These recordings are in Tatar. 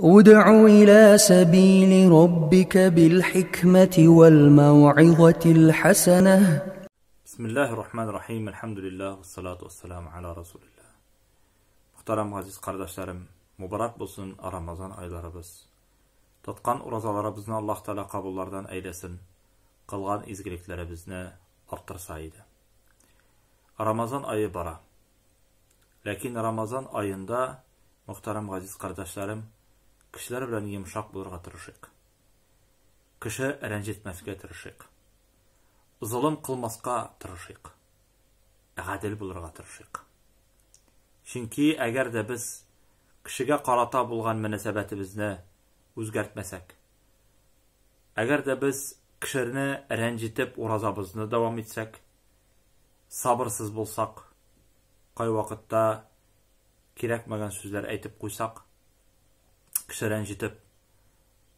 ادع إلى سبيل ربك بالحكمة والموعظة الحسنة. بسم الله الرحمن الرحيم. الحمد لله والصلاة والسلام على رسول الله. Muhtaram aziz kardeşlerim, mübarek olsun Ramazan aylarımız. Tutkan urazalarımızı Allah Teala kabullardan eylesin. Kılgan izgiliklerimizni arttırsaydı. Ramazan ayı bara. Lakin Ramazan ayında muhtaram aziz kardeşlerim, kişiler bilen yumuşak bulurga tırışık. Kişi rencitmesge tırışık. Zulüm kılmaska tırışık. Adil bulurga tırışık. Çünki eğer de biz kişiге qarata bulgan münasebetimizni o'zgartmasak, eğer de biz kişilerini rencitip urazabızını devam etsek, sabırsız bulsak, qay vaqtda kerakmagan sözler aytib qo'ysak, kişi rencitip,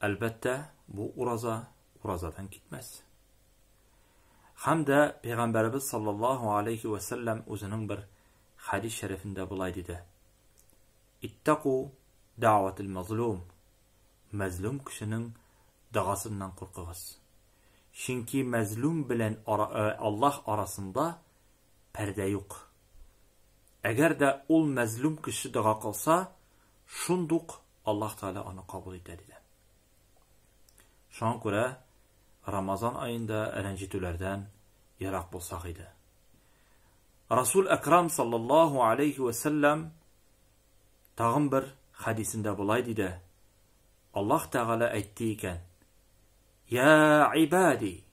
albatta bu urazadan gitmez. Hamda Peygamberimiz sallallahu aleyhi ve sellem o'zining bir hadis şerifinde bulay dedi. İttaku da'vatil mazlum. Mazlum kişinin dağasından korkağız. Çünki mazlum bilen Allah arasında perde yok. Eğer de ol mazlum kişi dağa kalsa, şunduk Allah Teala onu kabul eder dedi. Şuna göre Ramazan ayında rencitülerden yarak bulsak idi. Resul Ekrem sallallahu aleyhi ve sellem tağın bir hadisinde bulay dedi. Allah Teala aytdiyken: Ya ibadi,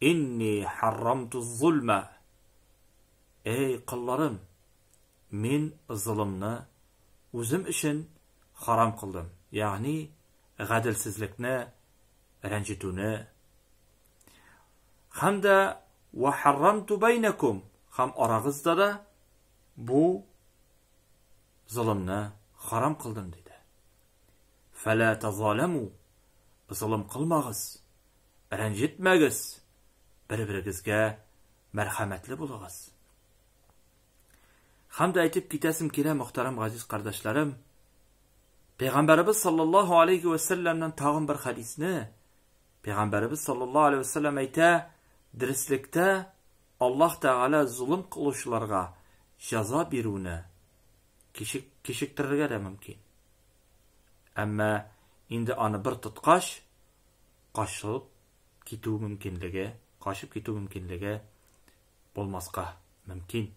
inni harramtu zulme. Ey kıllarım, men zulümni o'zim için haram kıldım. Yani adilsizlikni, rencituni. Hamda ve harramtu beynekum. Ham aragızda da bu zulümni haram kıldım dedi. Fela tazalamu. Zulüm kılmağız. Rencitmegiz. Bir-biringizge merhametli bulağız. Hamda aytib ketasim kela muhtaram aziz kardeşlerim. Peygamberimiz sallallahu aleyhi ve sellem'den tağın bir hadisini Peygamberimiz sallallahu aleyhi ve sellem ayta, dirislikte Allah Teala zulüm kılışlarga jaza biruni keshiktirishga da mumkin. Ama endi ani bir tutqash qochib ketuv mumkinligi bo'lmasqa mumkin.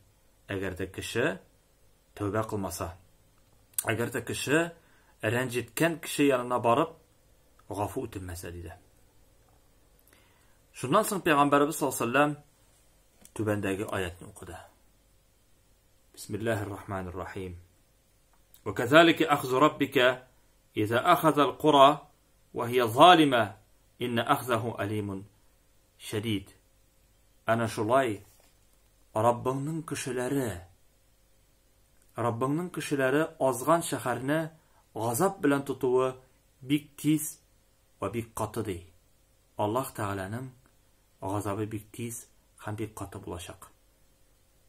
Eğer de kişi tövbe kılmasa, eğer de kişi rencitken kişi yanına barıp gafu ötünmese dedi. Şundan sonra Peygamberimiz sallallahu aleyhi ve sellem tübendeki ayetini okudu. Bismillahirrahmanirrahim. Ve kezalike ahzu rabbike iza ahazal qura ve hiye zalime inne ahzahu alimun şedid. Ana şulay Rabbinin kişileri azgan şehrini gazap bilen tutuvu bik tiz ve bik katı dey. Allah Teala'nın gazabı bik tiz hem bik katı bulaşak.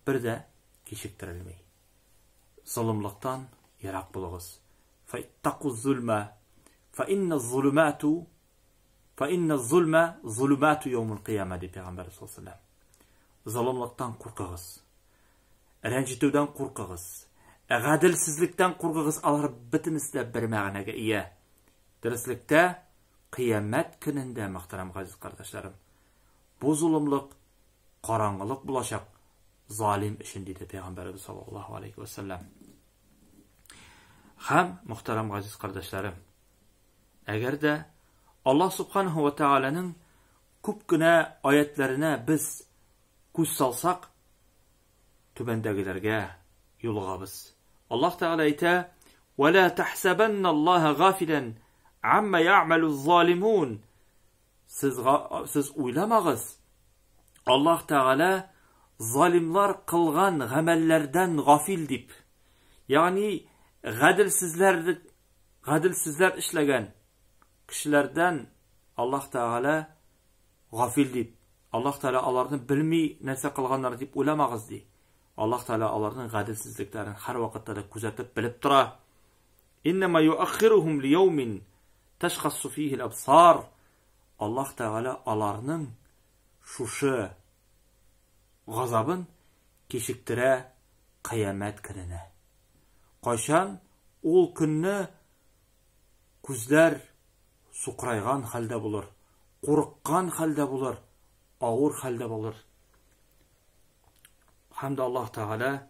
Bir de keshiktirilmey. Zulümlikten yarak bulağız. فَاِتَّقُوا الظُّلْمَ فَاِنَّ الظُّلْمَ ظُلُمَاتُ يَوْمُ الْقِيَامَةِ diye Peygamber sallallahu aleyhi ve sellem. Zulümlikten korkağız. Rencitüden korkağız. Adilsizlikten korkağız. Alar bitinizde bir mağanaga iya. Dirislikte kıyamet gününde muhtaram aziz kardeşlerim. Bu zulümlik karangılık bulaşak zalim işin dedi Peygamberimiz sallallahu aleyhi ve sellem. Hem muhtaram aziz kardeşlerim, eğer de Allah subhanahu ve teala'nın kupkine ayetlerine biz kuş salsak, tübendegilerge yolğabız. Allah Teala ayta: وَلَا تَحْسَبَنَّ اللّٰهَ غَافِلًا عَمَّ يَعْمَلُ الظَّالِمُونَ. Siz uylamağız. Allah Teala zalimler kılgan gamellerden gafil dip. Yani gadilsizler işlegen kişilerden Allah Teala gafil dip. Allah Teala alarını bilmey nese kılganlar dip uylamağız di. Allah Teala alarının gadilsizliklerini her vakitte de kuzetip bilip tura. İnnema yuakhiruhum liyawmin teşkhassu fihi'l absar. Allah Teala alarның şuшы gazabın keşiktire kıyamet gününe. Kaçan ol günni күзләр сукрайган хәлдә булыр, курыккан хәлдә булыр, авыр хәлдә булыр. Hamd Allah Teala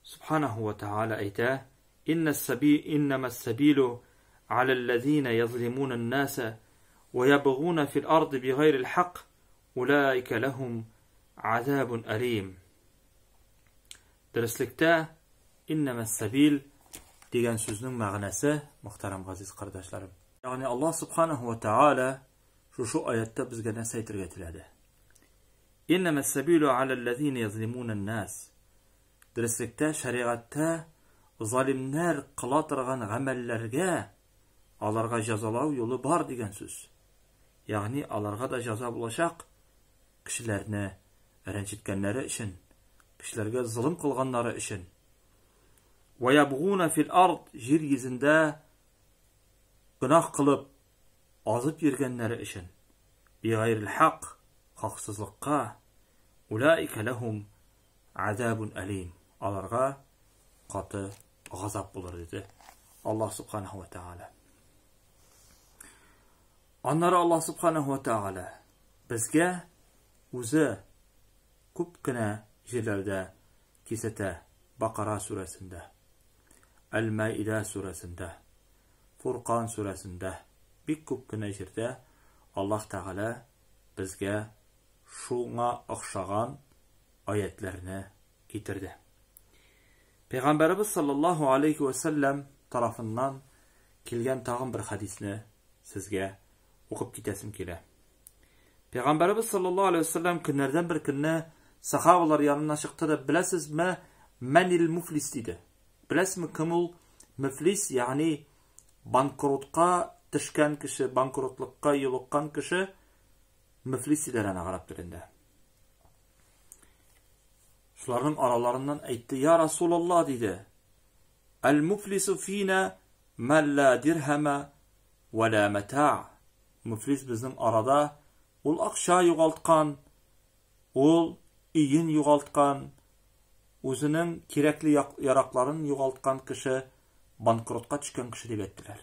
Subhanahu ve Teala ayta: İnnemas sabilu alellezine yazlimun nase ve yabğun fil ardı bigayril hak ulaike lehum azabun alim. Derslikte innemas sabil degan so'zning ma'nosi, muhtaram aziz qardoshlarım. Yani Allah Subhanahu ve Teala şu oyatda bizga narsa aytirib aytiladi. İnnemas sabilu alellezine yazlimun nas. Derslikte şeriatda zalimler qila turgan amallarga alarga jazolau yolu bar degan so'z. Yani alarga da jazo bulacak kishilarni ranjitganlari uchun, kishilarga zulm qilganlari uchun. Ve yabğuna fil ard, yer yuzida günah qilib azib yurganlari uchun. Bigayril haq, haqsizlikqa. Ulaika lahum azabun alim. Alarga qatı g'azab bo'lar dedi Allah Subhanahu ve Teala. Anları Allah Subhanahu ve Teala bizga o'zi ko'pgina yerlarda kesata. Baqara surasida, Al-Maida surasida, Furqon surasida, bir ko'pgina yerda Allah Teala bizga shunga o'xshagan oyatlarni keltirdi. Peygamberimiz sallallahu aleyhi ve sellem tarafından kelgan tag'in bir hadisni sizga o'qib ketasim keladi. Peygamberimiz sallallahu aleyhi ve sellem kunlardan bir kunni sahobalar yanına chiqdi da, bilasizmi manil muflis dedi. Bilasizmi kim ol muflis, yani bankrotga tushgan kishi, bankrotlikqa yo'liqqan kishi muflis dedilarni arab tilida. Şularning aralarından aytdi: "Ya Rasulullah" dedi. "Al-muflisu fina man la dirhama va la mata'." Muflis bizning arada ol aqsha yo'qoltgan, ol iyin yo'qoltgan, o'zining kerakli yaroqlarini yo'qoltgan kishi bankrotga tushgan kishi deb aytdilar.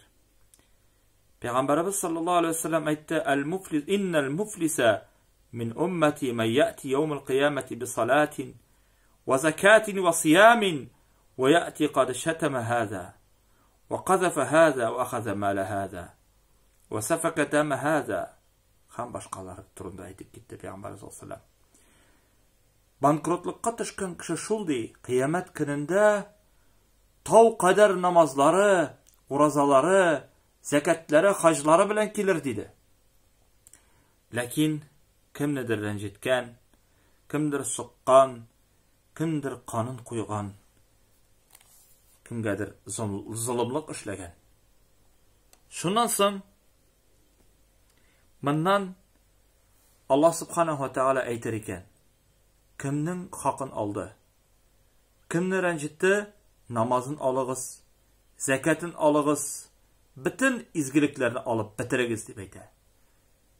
Peygamberimiz sallallahu aleyhi ve sellem aytdi: "Al-muflis innal muflisa min ummati man ya'ti yawm al-qiyamati bi salatin وزكاة وصيام ويأتي قد شتم هذا وقذف هذا وأخذ مال هذا وسفك دم هذا." Ham başqalar turunda aytib ketdi Peygamber sallallahu aleyhi ve sellem. Bankrotlikqa tushgan kishi shuldi, qiyomat kunida tov qadar namozlari, ro'zalari, zakatlari, hajlari bilan kelir dedi. Lakin kimnidir ranjitgan, kimdir suqqan, kimdir qonun qo'ygan, kimgadir zulmlik ishlagan. Shundan so'ng bundan Allah Subhanahu ve Teala aytar ekan: kimning haqin oldi, kimni ranjitdi, namozin oling'iz, zakatin oling'iz, bütün izgiliklarni olib bitirigiz deb aytadi.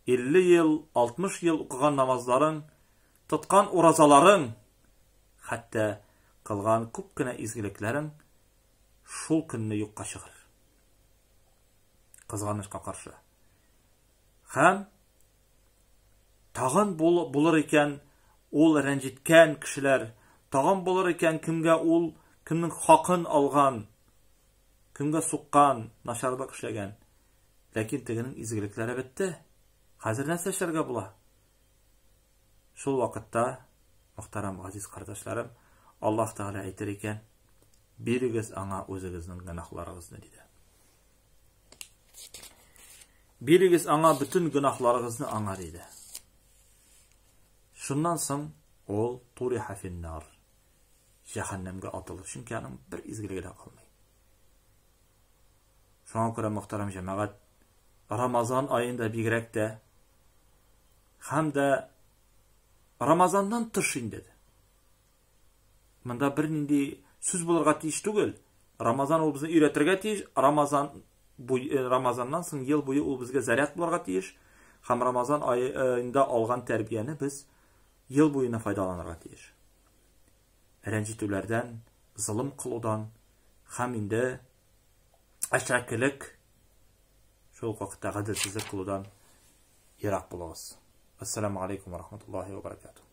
50 yil, 60 yil o'qigan namozlaring, tutgan ro'zalaring, hatta qilgan ko'pgina izgiliklaring shul kunni yo'qqa chiqar. Qizg'anishga qarshi. Ham tag'in bo'lar ekan ol ranjitgan kishilar, tag'in bo'lar ekan kimga ol kimning haqin olgan, kimga suqqan, nasharlik ishlagan. Lakin tegining izgiliklari bitdi. Hozir narsa ishlarga bo'la. Shul vaqtda muhtaram aziz qardoshlarım, Allah Teala aytar ekan: "Berigiz anga o'zingizning gunohlaringizni" dedi. Berigiz anga bütün gunohlaringizni anga dedi. Shundan so'ng ol turiha finnar, jahannamga otildi. Chunki uning bir izgiligida qolmaydi. Shunga ko'ra muhtaram jamoat, Ramazon oyida bigrakda hamda Ramazondan tushin dedi. Bunda bir nindi so'z bo'larga tiyish tugul, Ramazan ул безне өйрәтергә тиеш. Рамазаннан соң ел буе ул безгә заряд булырга тиеш. Һәм Рамазан аенда алган тәрбияне без ел буена файдаланырга тиеш. Рәнҗетүләрдән, зулым кылудан һәм инде әшрәкелек, шул вакытта гаделсезлек кылудан ерак булыгыз. Ассаламу алейкум ва рахматуллахи ва баракатуһ.